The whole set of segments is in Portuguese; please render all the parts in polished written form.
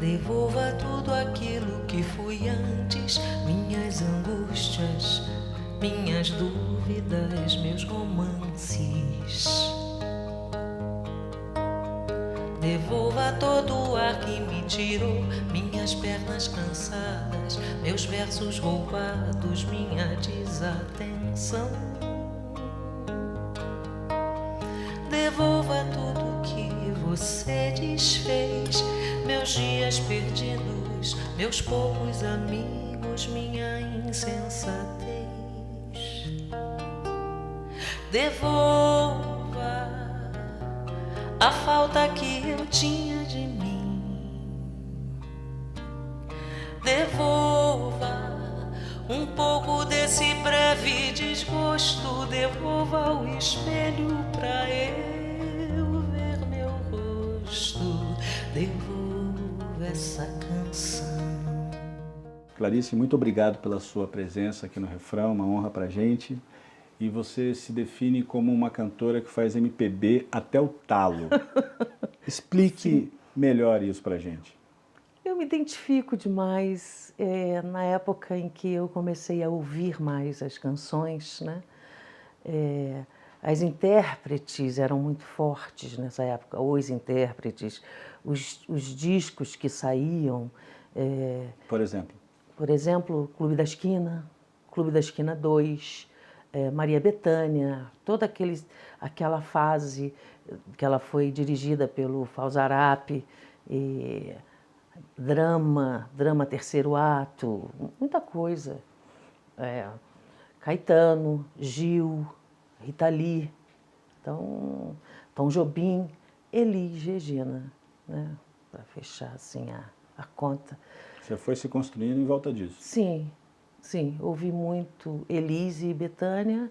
Devolva tudo aquilo que fui antes, minhas angústias, minhas dúvidas, meus romances. Devolva todo o ar que me tirou, minhas pernas cansadas, meus versos roubados, minha desatenção. Devolva tudo que você desfez, meus dias perdidos, meus poucos amigos, minha insensatez. Devolva a falta que eu tinha de mim. Devolva um pouco desse breve desgosto. Devolva ao espelho pra eu ver meu rosto. Devolva essa canção. Clarice, muito obrigado pela sua presença aqui no Refrão, uma honra pra gente. E você se define como uma cantora que faz MPB até o talo. Explique melhor isso pra gente. Eu me identifico demais na época em que eu comecei a ouvir mais as canções, né? As intérpretes eram muito fortes nessa época, os intérpretes, os discos que saíam. Por exemplo? Por exemplo, Clube da Esquina 2, Maria Bethânia, toda aquela fase que ela foi dirigida pelo Falzarap, drama terceiro ato, muita coisa. Caetano, Gil, Rita Lee, então, Tom Jobim, Elis Regina, né, para fechar assim a conta. Você foi se construindo em volta disso? Sim. Sim, ouvi muito Elise e Bethânia.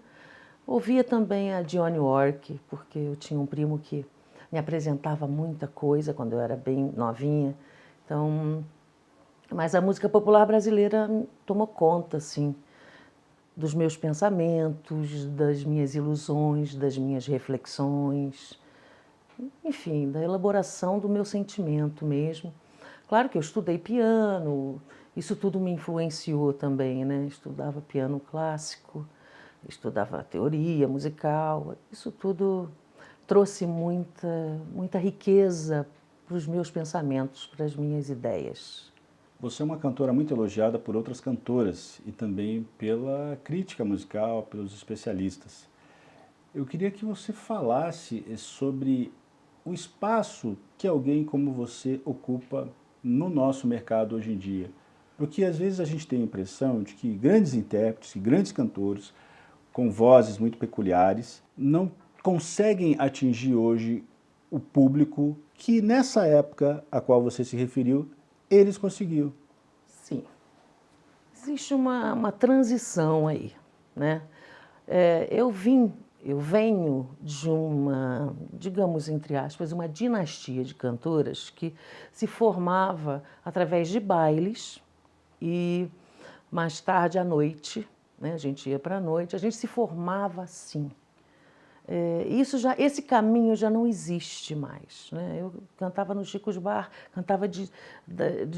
Ouvia também a Dionne Warwick, porque eu tinha um primo que me apresentava muita coisa quando eu era bem novinha. Então, mas a música popular brasileira tomou conta, assim, dos meus pensamentos, das minhas ilusões, das minhas reflexões, enfim, da elaboração do meu sentimento mesmo. Claro que eu estudei piano, isso tudo me influenciou também, né? Estudava piano clássico, estudava teoria musical, isso tudo trouxe muita riqueza para os meus pensamentos, para as minhas ideias. Você é uma cantora muito elogiada por outras cantoras e também pela crítica musical, pelos especialistas. Eu queria que você falasse sobre o espaço que alguém como você ocupa no nosso mercado hoje em dia. Porque às vezes a gente tem a impressão de que grandes intérpretes, grandes cantores, com vozes muito peculiares, não conseguem atingir hoje o público que nessa época a qual você se referiu, eles conseguiram. Sim. Existe uma transição aí, né? Eu venho de uma, digamos entre aspas, uma dinastia de cantoras que se formava através de bailes e mais tarde à noite, né, a gente ia para a noite, a gente se formava assim. Esse caminho já não existe mais, né? Eu cantava no Chico's Bar, cantava de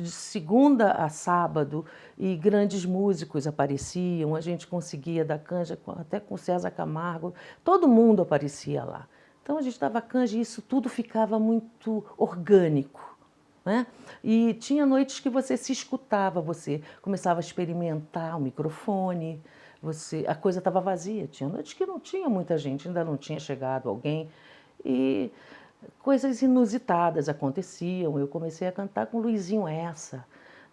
segunda a sábado e grandes músicos apareciam, a gente conseguia dar canja até com César Camargo, todo mundo aparecia lá. Então a gente dava canja e isso tudo ficava muito orgânico, né? E tinha noites que você se escutava, você começava a experimentar o microfone, a coisa estava vazia, tinha noites que não tinha muita gente, ainda não tinha chegado alguém e coisas inusitadas aconteciam. Eu comecei a cantar com Luizinho Essa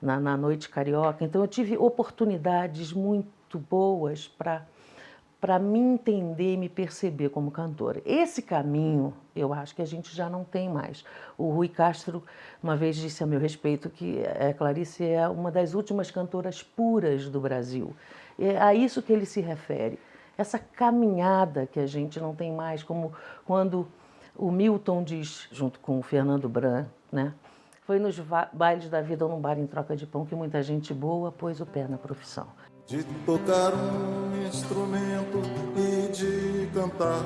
na Noite Carioca, então eu tive oportunidades muito boas para me entender e me perceber como cantora. Esse caminho eu acho que a gente já não tem mais. O Rui Castro uma vez disse a meu respeito que a Clarice é uma das últimas cantoras puras do Brasil. É a isso que ele se refere. Essa caminhada que a gente não tem mais, como quando o Milton diz, junto com o Fernando Bran, né? Foi nos bailes da vida ou num bar em troca de pão que muita gente boa pôs o pé na profissão. De tocar um instrumento e de cantar,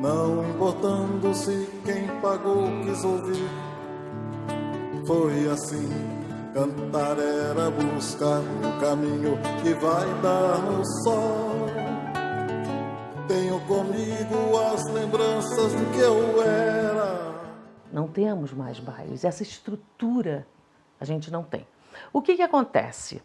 não importando se quem pagou quis ouvir, Foi assim, cantar era buscar o caminho que vai dar no sol. Tenho comigo as lembranças do que eu era. Não temos mais bailes, essa estrutura a gente não tem. O que acontece?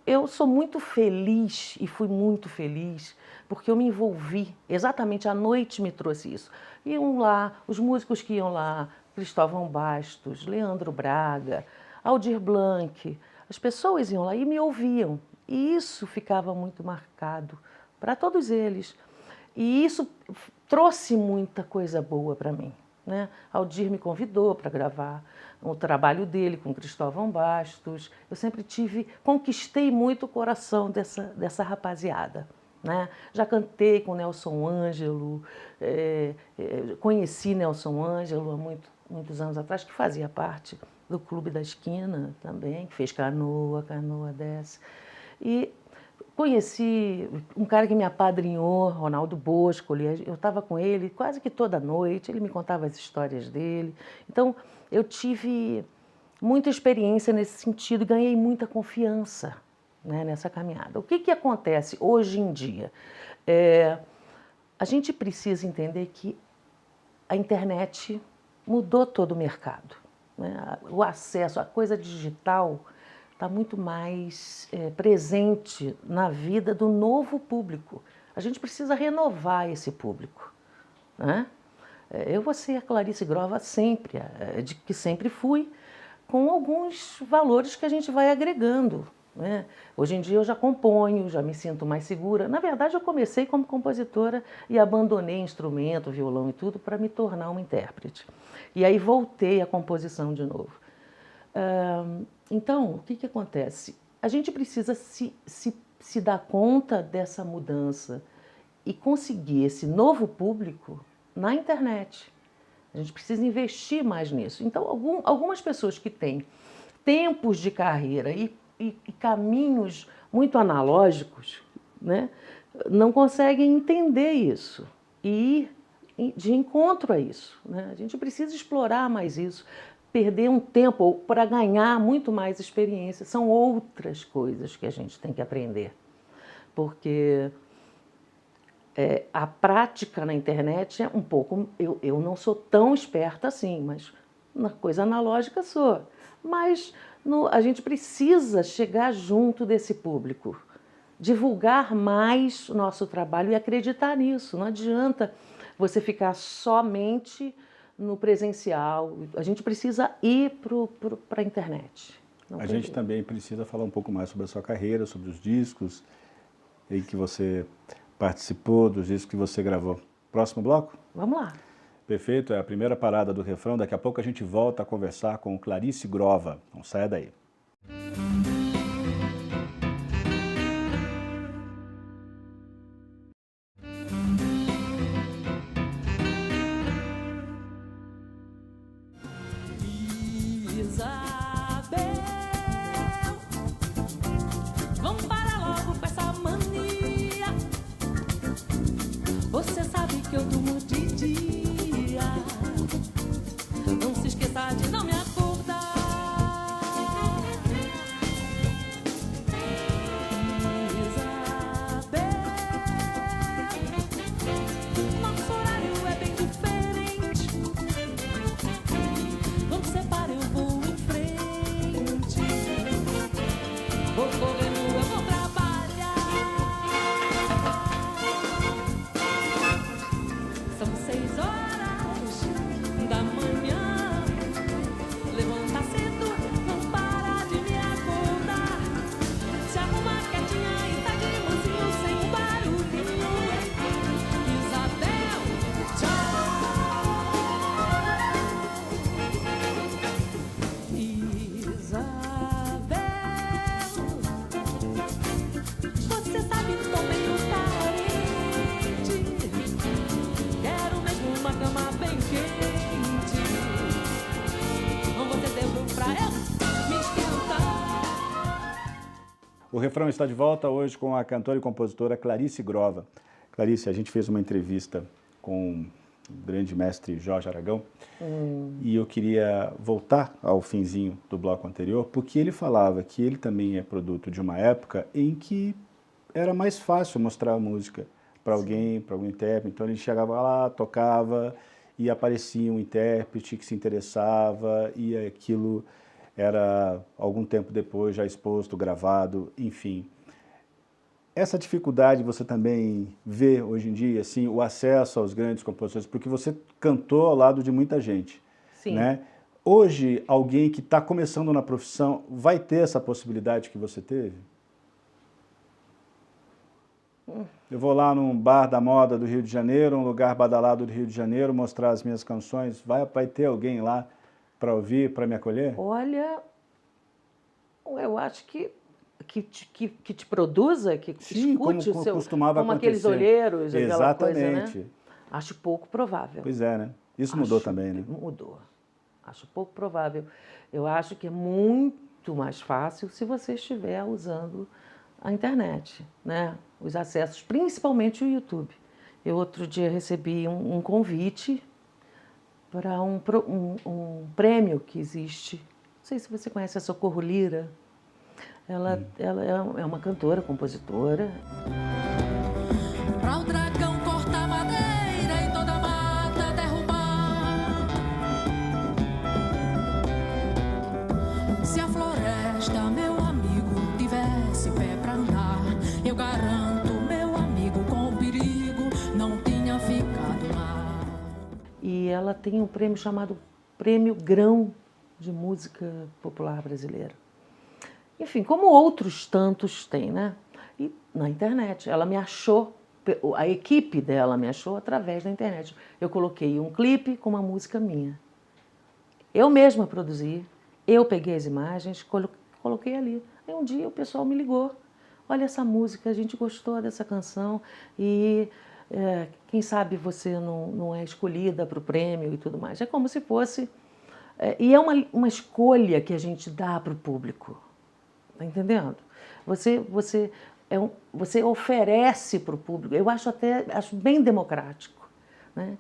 Eu sou muito feliz e fui muito feliz porque eu me envolvi, exatamente à noite me trouxe isso. Iam lá, os músicos que iam lá, Cristóvão Bastos, Leandro Braga, Aldir Blanc, as pessoas iam lá e me ouviam. E isso ficava muito marcado para todos eles. E isso trouxe muita coisa boa para mim, né? Aldir me convidou para gravar o trabalho dele com Cristóvão Bastos. Eu sempre conquistei muito o coração dessa rapaziada, né? Já cantei com Nelson Ângelo, conheci Nelson Ângelo há muitos anos atrás, que fazia parte do Clube da Esquina também, que fez Canoa Desce. E conheci um cara que me apadrinhou, Ronaldo Bosco, eu estava com ele quase que toda noite, ele me contava as histórias dele. Então, eu tive muita experiência nesse sentido e ganhei muita confiança, né, nessa caminhada. O que acontece hoje em dia? A gente precisa entender que a internet mudou todo o mercado, né? O acesso, a coisa digital está muito mais presente na vida do novo público. A gente precisa renovar esse público, né? Eu vou ser a Clarice Grova sempre, de que sempre fui, com alguns valores que a gente vai agregando, né? Hoje em dia eu já componho, já me sinto mais segura. Na verdade, eu comecei como compositora e abandonei instrumento, violão e tudo para me tornar uma intérprete. E aí voltei à composição de novo. Então, o que acontece? A gente precisa se dar conta dessa mudança e conseguir esse novo público na internet. A gente precisa investir mais nisso. Então, algumas pessoas que têm tempos de carreira e caminhos muito analógicos, né, não conseguem entender isso e ir de encontro a isso, né? A gente precisa explorar mais isso, perder um tempo para ganhar muito mais experiência. São outras coisas que a gente tem que aprender, porque a prática na internet é um pouco... Eu não sou tão esperta assim, mas na coisa analógica sou. Mas a gente precisa chegar junto desse público, divulgar mais o nosso trabalho e acreditar nisso. Não adianta você ficar somente no presencial. A gente precisa ir para a internet. A gente também precisa falar um pouco mais sobre a sua carreira, sobre os discos em que você participou, dos discos que você gravou. Próximo bloco? Vamos lá. Perfeito, é a primeira parada do refrão. Daqui a pouco a gente volta a conversar com Clarice Grova. Não saia daí. Você sabe que eu durmo de dia. Não se esqueça de não me acordar. Isabel, nosso horário é bem diferente. Quando separa eu vou em frente. Vou correndo, eu vou trabalhar. São 6 horas da manhã. Levanta cedo, não para de me acordar. Se arruma quietinha e tá de mansinho, sem um barulhinho. Isabel, tchau. Isabel, você sabe, tô meio carente. Quero mesmo uma cama bem quente. Vamos ter tempo pra eu me esquentar. O refrão está de volta hoje com a cantora e compositora Clarice Grova. Clarice, a gente fez uma entrevista com o grande mestre Jorge Aragão, e eu queria voltar ao finzinho do bloco anterior, porque ele falava que ele também é produto de uma época em que era mais fácil mostrar a música para alguém, para algum intérprete. Então ele chegava lá, tocava e aparecia um intérprete que se interessava e aquilo era algum tempo depois já exposto, gravado, enfim. Essa dificuldade você também vê hoje em dia, assim, o acesso aos grandes compositores, porque você cantou ao lado de muita gente, Sim. né? Hoje, alguém que está começando na profissão vai ter essa possibilidade que você teve? Eu vou lá num bar da moda do Rio de Janeiro, um lugar badalado do Rio de Janeiro, mostrar as minhas canções, vai ter alguém lá para ouvir, para me acolher? Olha, eu acho que te produza, que Sim, escute como o seu, costumava como aqueles acontecer. olheiros, aquela coisa, Exatamente. né? Acho pouco provável. Pois é, né? Isso mudou também, né? Mudou. Acho pouco provável. Eu acho que é muito mais fácil se você estiver usando a internet, né? Os acessos, principalmente o YouTube. Eu outro dia recebi um convite para um prêmio que existe. Não sei se você conhece a Socorro Lira. Ela é uma cantora, compositora. Pra o dragão cortar madeira e toda a mata derrubar. Se a floresta, meu amigo, tivesse pé pra andar, eu garanto, meu amigo, com o perigo não tinha ficado lá. E ela tem um prêmio chamado Prêmio Grão de Música Popular Brasileira. Enfim, como outros tantos têm, né? E na internet. Ela me achou, a equipe dela me achou através da internet. Eu coloquei um clipe com uma música minha. Eu mesma produzi, eu peguei as imagens, coloquei ali. Aí um dia o pessoal me ligou. Olha essa música, a gente gostou dessa canção e quem sabe você não é escolhida para o prêmio e tudo mais. É como se fosse... e é uma escolha que a gente dá para o público. Está entendendo? Você oferece para o público, eu acho bem democrático, né?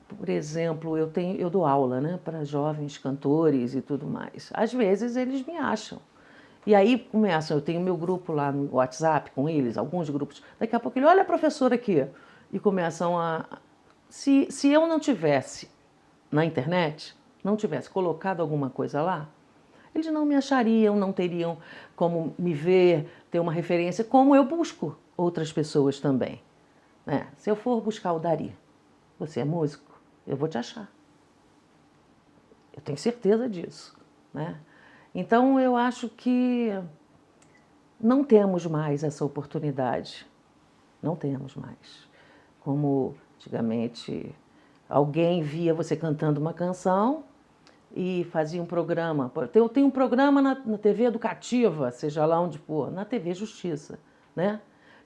Por exemplo, eu dou aula, né, para jovens cantores e tudo mais. Às vezes eles me acham. E aí começam, eu tenho meu grupo lá no WhatsApp com eles, alguns grupos. Daqui a pouco ele, olha a professora aqui. E começam a... Se eu não tivesse na internet, não tivesse colocado alguma coisa lá, eles não me achariam, não teriam como me ver, ter uma referência, como eu busco outras pessoas também, né? Se eu for buscar o Dari, você é músico, eu vou te achar. Eu tenho certeza disso, né? Então, eu acho que não temos mais essa oportunidade. Não temos mais. Como antigamente alguém via você cantando uma canção e fazia um programa. Eu tenho um programa na TV Educativa, seja lá onde for, na TV Justiça, né?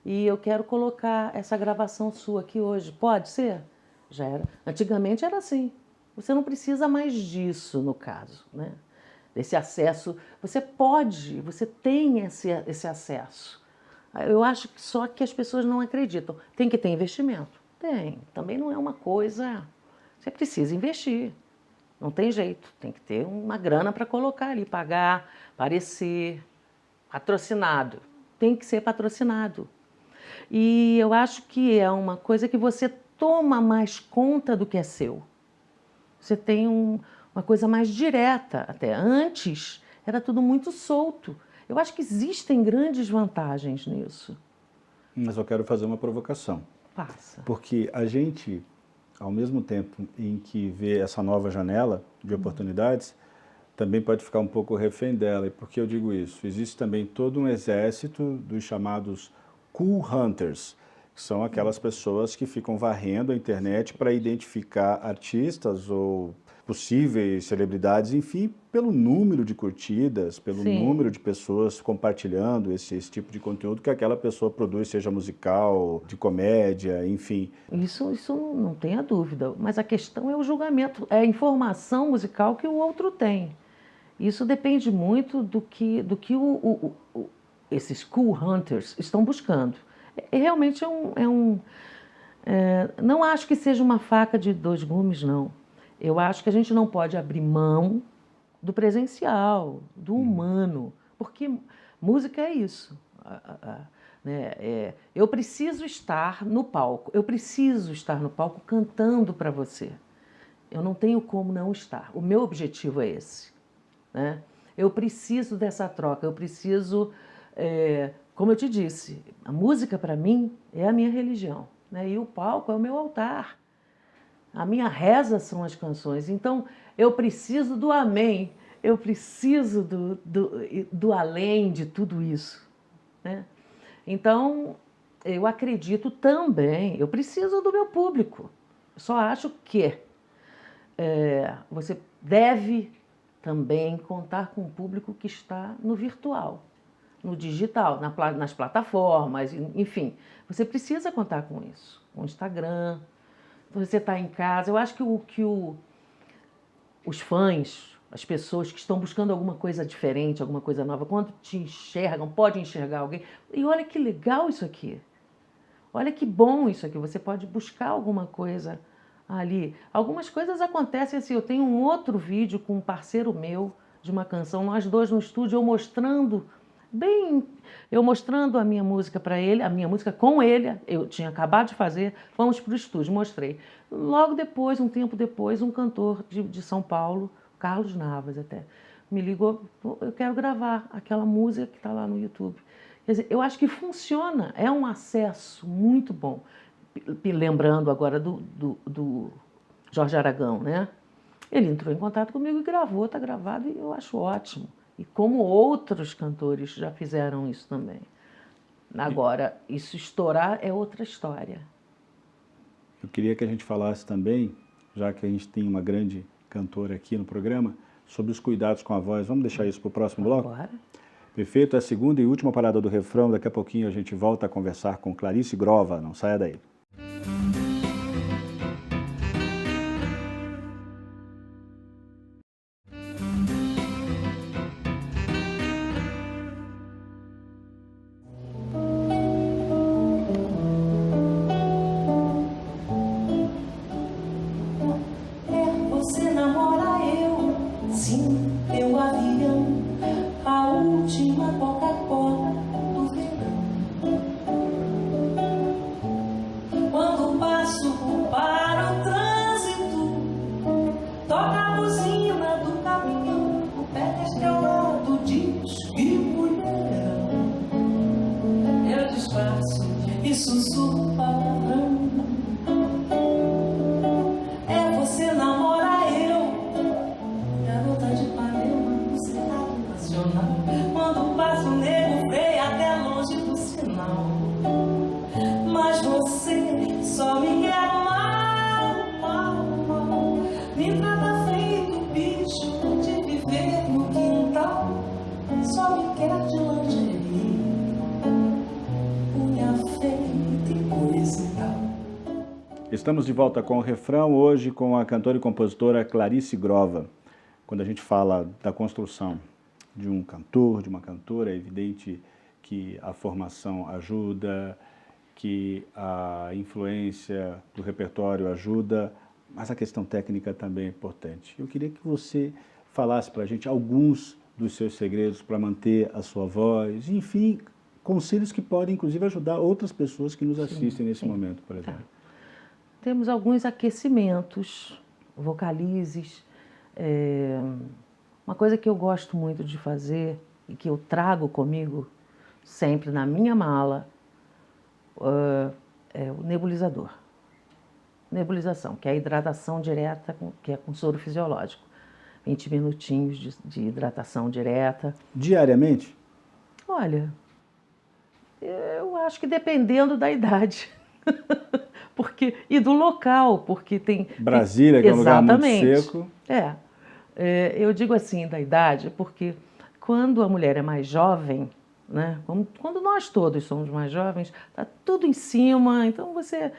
E eu quero colocar essa gravação sua aqui hoje. Pode ser? Já era. Antigamente era assim. Você não precisa mais disso, no caso, né? Desse acesso. Você pode, você tem esse acesso. Eu acho que só que as pessoas não acreditam. Tem que ter investimento? Tem. Também não é uma coisa... Você precisa investir. Não tem jeito. Tem que ter uma grana para colocar ali, pagar, aparecer, patrocinado. Tem que ser patrocinado. E eu acho que é uma coisa que você toma mais conta do que é seu. Você tem uma coisa mais direta até. Antes era tudo muito solto. Eu acho que existem grandes vantagens nisso. Mas eu quero fazer uma provocação. Passa. Porque a gente, ao mesmo tempo em que vê essa nova janela de oportunidades, também pode ficar um pouco refém dela. E por que eu digo isso? Existe também todo um exército dos chamados cool hunters, que são aquelas pessoas que ficam varrendo a internet para identificar artistas ou possíveis celebridades, enfim, pelo número de curtidas, pelo Sim. número de pessoas compartilhando esse tipo de conteúdo que aquela pessoa produz, seja musical, de comédia, enfim. Isso não tenha dúvida. Mas a questão é o julgamento, é a informação musical que o outro tem. Isso depende muito do que esses cool hunters estão buscando. Realmente é Não acho que seja uma faca de dois gumes, não. Eu acho que a gente não pode abrir mão do presencial, do humano, porque música é isso. Né? Eu preciso estar no palco, cantando para você. Eu não tenho como não estar. O meu objetivo é esse. Né? Eu preciso dessa troca, eu preciso, como eu te disse, a música para mim é a minha religião, né? E o palco é o meu altar. A minha reza são as canções. Então, eu preciso do amém, eu preciso do além de tudo isso. Né? Então, eu acredito também, eu preciso do meu público. Só acho que você deve também contar com o público que está no virtual, no digital, nas plataformas, enfim. Você precisa contar com isso, com o Instagram. Você está em casa. Eu acho que os fãs, as pessoas que estão buscando alguma coisa diferente, alguma coisa nova, quando te enxergam, podem enxergar alguém. E olha que legal isso aqui. Olha que bom isso aqui. Você pode buscar alguma coisa ali. Algumas coisas acontecem assim. Eu tenho um outro vídeo com um parceiro meu de uma canção, nós dois no estúdio, eu mostrando a minha música para ele, a minha música com ele, eu tinha acabado de fazer, fomos para o estúdio, mostrei. Logo depois, um tempo depois, um cantor de São Paulo, Carlos Navas até, me ligou, eu quero gravar aquela música que está lá no YouTube. Quer dizer, eu acho que funciona, é um acesso muito bom. Lembrando agora do Jorge Aragão, né? Ele entrou em contato comigo e gravou, está gravado e eu acho ótimo. E como outros cantores já fizeram isso também. Agora, isso estourar é outra história. Eu queria que a gente falasse também, já que a gente tem uma grande cantora aqui no programa, sobre os cuidados com a voz. Vamos deixar isso para o próximo bloco? Agora. Perfeito, é a segunda e última parada do refrão. Daqui a pouquinho a gente volta a conversar com Clarice Grova. Não saia daí. Estamos de volta com o refrão, hoje com a cantora e compositora Clarice Grova. Quando a gente fala da construção de um cantor, de uma cantora, é evidente que a formação ajuda, que a influência do repertório ajuda, mas a questão técnica também é importante. Eu queria que você falasse para a gente alguns dos seus segredos para manter a sua voz, enfim, conselhos que podem, inclusive, ajudar outras pessoas que nos assistem nesse momento, por exemplo. Temos alguns aquecimentos, vocalizes. Uma coisa que eu gosto muito de fazer e que eu trago comigo sempre na minha mala é o nebulizador. Nebulização, que é a hidratação direta, que é com soro fisiológico. 20 minutinhos de hidratação direta. Diariamente? Olha, eu acho que dependendo da idade. E do local, porque tem... Brasília, que é um lugar muito seco. Eu digo assim, da idade, porque quando a mulher é mais jovem, né, quando nós todos somos mais jovens, está tudo em cima, então você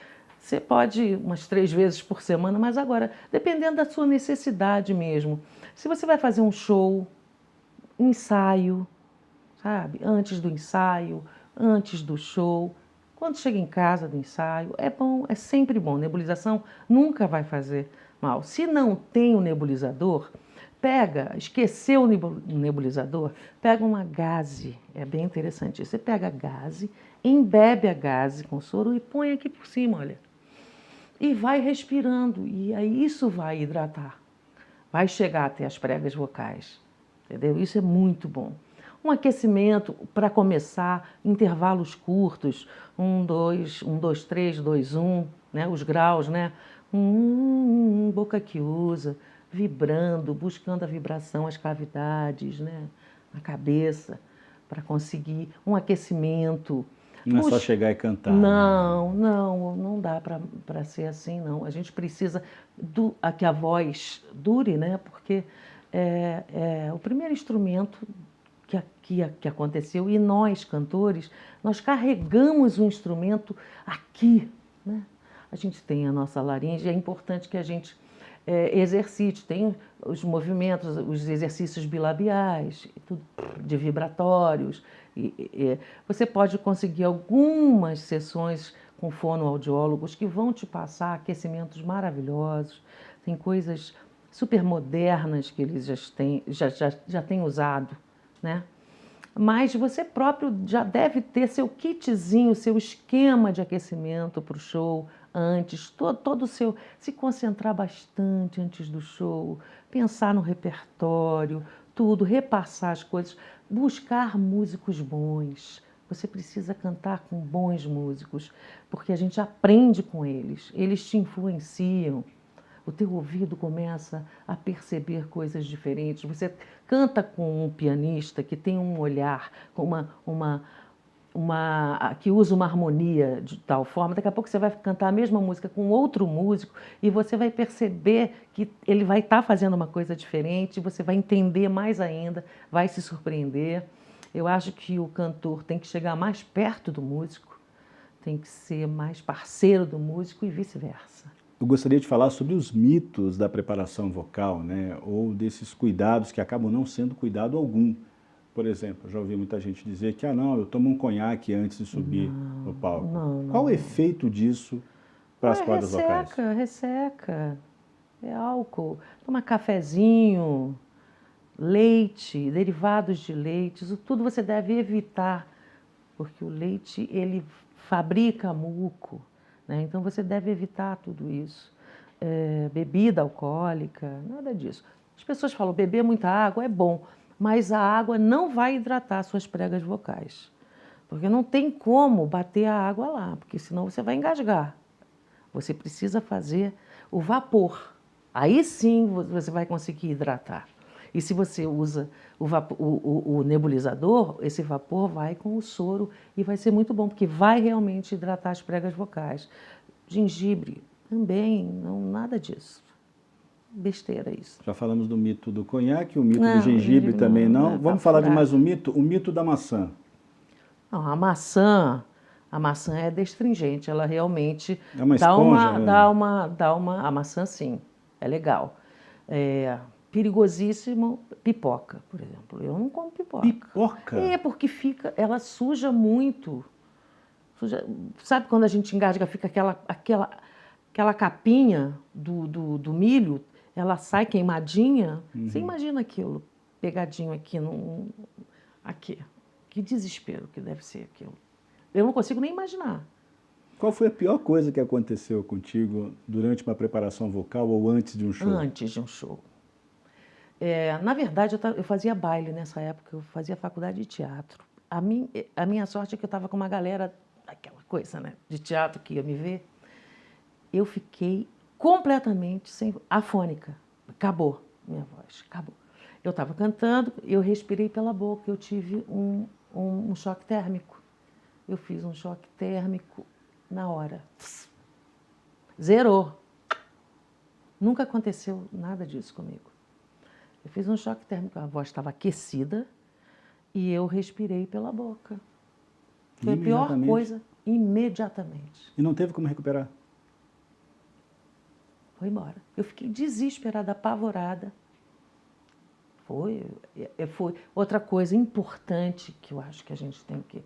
pode umas 3 vezes por semana, mas agora, dependendo da sua necessidade mesmo. Se você vai fazer um show, ensaio, sabe? Antes do ensaio, antes do show... Quando chega em casa do ensaio, é bom, é sempre bom. Nebulização nunca vai fazer mal. Se não tem o nebulizador, esqueceu o nebulizador, pega uma gaze, é bem interessante isso. Você pega a gaze, embebe a gaze com soro e põe aqui por cima, olha. E vai respirando, e aí isso vai hidratar. Vai chegar até as pregas vocais, entendeu? Isso é muito bom. Um aquecimento, para começar, intervalos curtos, 1, 2, 1, 2, 3, 2, 1, né? Os graus, né? Boca que usa, vibrando, buscando a vibração, as cavidades, né? A cabeça, para conseguir um aquecimento. Não é só chegar e cantar. Não, né? não dá para ser assim, não. A gente precisa que a voz dure, né? Porque é o primeiro instrumento que aconteceu, e nós, cantores, nós carregamos o instrumento aqui, né? A gente tem a nossa laringe, é importante que a gente exercite, tem os movimentos, os exercícios bilabiais, tudo de vibratórios. Você pode conseguir algumas sessões com fonoaudiólogos que vão te passar aquecimentos maravilhosos, tem coisas super modernas que eles já têm usado, né? Mas você próprio já deve ter seu kitzinho, seu esquema de aquecimento para o show antes, todo o seu, se concentrar bastante antes do show, pensar no repertório, tudo, repassar as coisas, buscar músicos bons. Você precisa cantar com bons músicos, porque a gente aprende com eles te influenciam. O teu ouvido começa a perceber coisas diferentes. Você canta com um pianista que tem um olhar, com que usa uma harmonia de tal forma. Daqui a pouco você vai cantar a mesma música com outro músico e você vai perceber que ele vai estar fazendo uma coisa diferente, você vai entender mais ainda, vai se surpreender. Eu acho que o cantor tem que chegar mais perto do músico, tem que ser mais parceiro do músico e vice-versa. Eu gostaria de falar sobre os mitos da preparação vocal, né? Ou desses cuidados que acabam não sendo cuidado algum. Por exemplo, eu já ouvi muita gente dizer que, não, eu tomo um conhaque antes de subir no palco. Qual o efeito disso para as cordas vocais? Resseca, é álcool. Toma cafezinho, leite, derivados de leite, isso tudo você deve evitar, porque o leite, ele fabrica muco. Né? Então você deve evitar tudo isso. Bebida alcoólica, nada disso. As pessoas falam, beber muita água é bom, mas a água não vai hidratar suas pregas vocais. Porque não tem como bater a água lá, porque senão você vai engasgar. Você precisa fazer o vapor. Aí sim você vai conseguir hidratar. E se você usa o nebulizador, esse vapor vai com o soro e vai ser muito bom, porque vai realmente hidratar as pregas vocais. Gengibre também, nada disso. Besteira isso. Já falamos do mito do conhaque, o mito do gengibre também não. Vamos falar de mais um mito? O mito da maçã. Não, a maçã é destringente, ela realmente é uma esponja, a maçã sim, é legal. Perigosíssimo, pipoca, por exemplo. Eu não como pipoca. Pipoca? Porque ela suja muito. Sabe quando a gente engasga, fica aquela capinha do milho, ela sai queimadinha? Uhum. Você imagina aquilo, pegadinho aqui, aqui. Que desespero que deve ser aquilo. Eu não consigo nem imaginar. Qual foi a pior coisa que aconteceu contigo durante uma preparação vocal ou antes de um show? Antes de um show. Na verdade, eu fazia baile nessa época, eu fazia faculdade de teatro. A minha sorte é que eu estava com uma galera, aquela coisa, né, de teatro que ia me ver. Eu fiquei completamente afônica. Acabou minha voz, acabou. Eu estava cantando, eu respirei pela boca, eu tive um choque térmico. Eu fiz um choque térmico na hora. Zerou. Nunca aconteceu nada disso comigo. Eu fiz um choque térmico, a voz estava aquecida e eu respirei pela boca. Foi a pior coisa, imediatamente. E não teve como recuperar? Foi embora. Eu fiquei desesperada, apavorada. Foi outra coisa importante que eu acho que a gente tem que...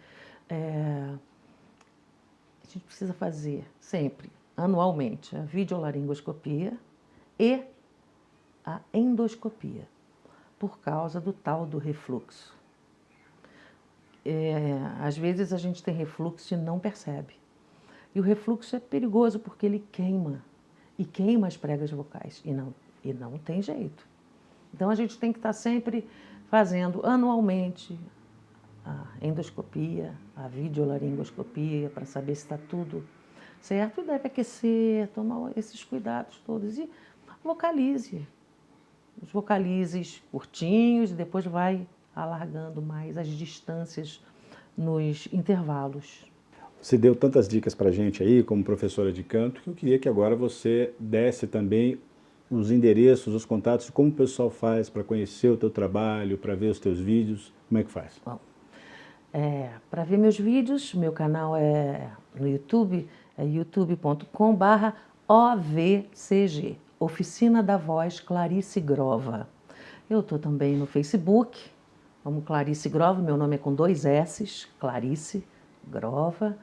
a gente precisa fazer sempre, anualmente, a videolaringoscopia e a endoscopia, por causa do tal do refluxo. Às vezes a gente tem refluxo e não percebe. E o refluxo é perigoso porque ele queima, e queima as pregas vocais, e não tem jeito. Então a gente tem que estar sempre fazendo anualmente a endoscopia, a videolaringoscopia, para saber se está tudo certo, e deve aquecer, tomar esses cuidados todos. E vocalize, os vocalizes curtinhos, e depois vai alargando mais as distâncias nos intervalos. Você deu tantas dicas para a gente aí, como professora de canto, que eu queria que agora você desse também os endereços, os contatos, como o pessoal faz para conhecer o teu trabalho, para ver os teus vídeos, como é que faz? Bom, para ver meus vídeos, meu canal é no YouTube, é youtube.com/OVCG, Oficina da Voz Clarice Grova. Eu estou também no Facebook, como Clarice Grova, meu nome é com 2 S's, Clarice Grova.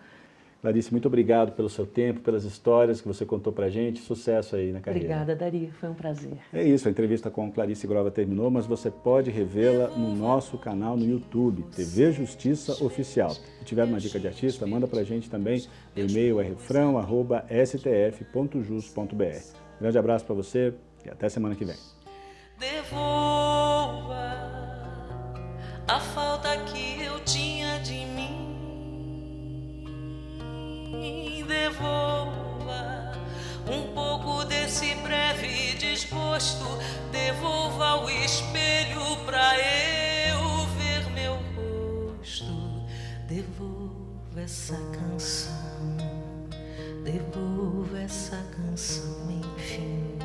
Clarice, muito obrigado pelo seu tempo, pelas histórias que você contou pra gente. Sucesso aí na carreira. Obrigada, Dari. Foi um prazer. É isso, a entrevista com Clarice Grova terminou, mas você pode revê-la no nosso canal no YouTube, TV Justiça Oficial. Se tiver uma dica de artista, manda pra gente também. O e-mail é refrão@stf.jus.br. Grande abraço para você e até semana que vem. Devolva a falta que eu tinha de mim. Devolva um pouco desse breve desgosto. Devolva o espelho pra eu ver meu rosto. Devolva essa canção. Devolva essa canção, enfim.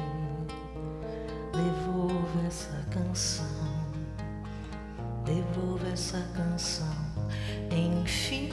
Devolva essa canção. Devolva essa canção, enfim.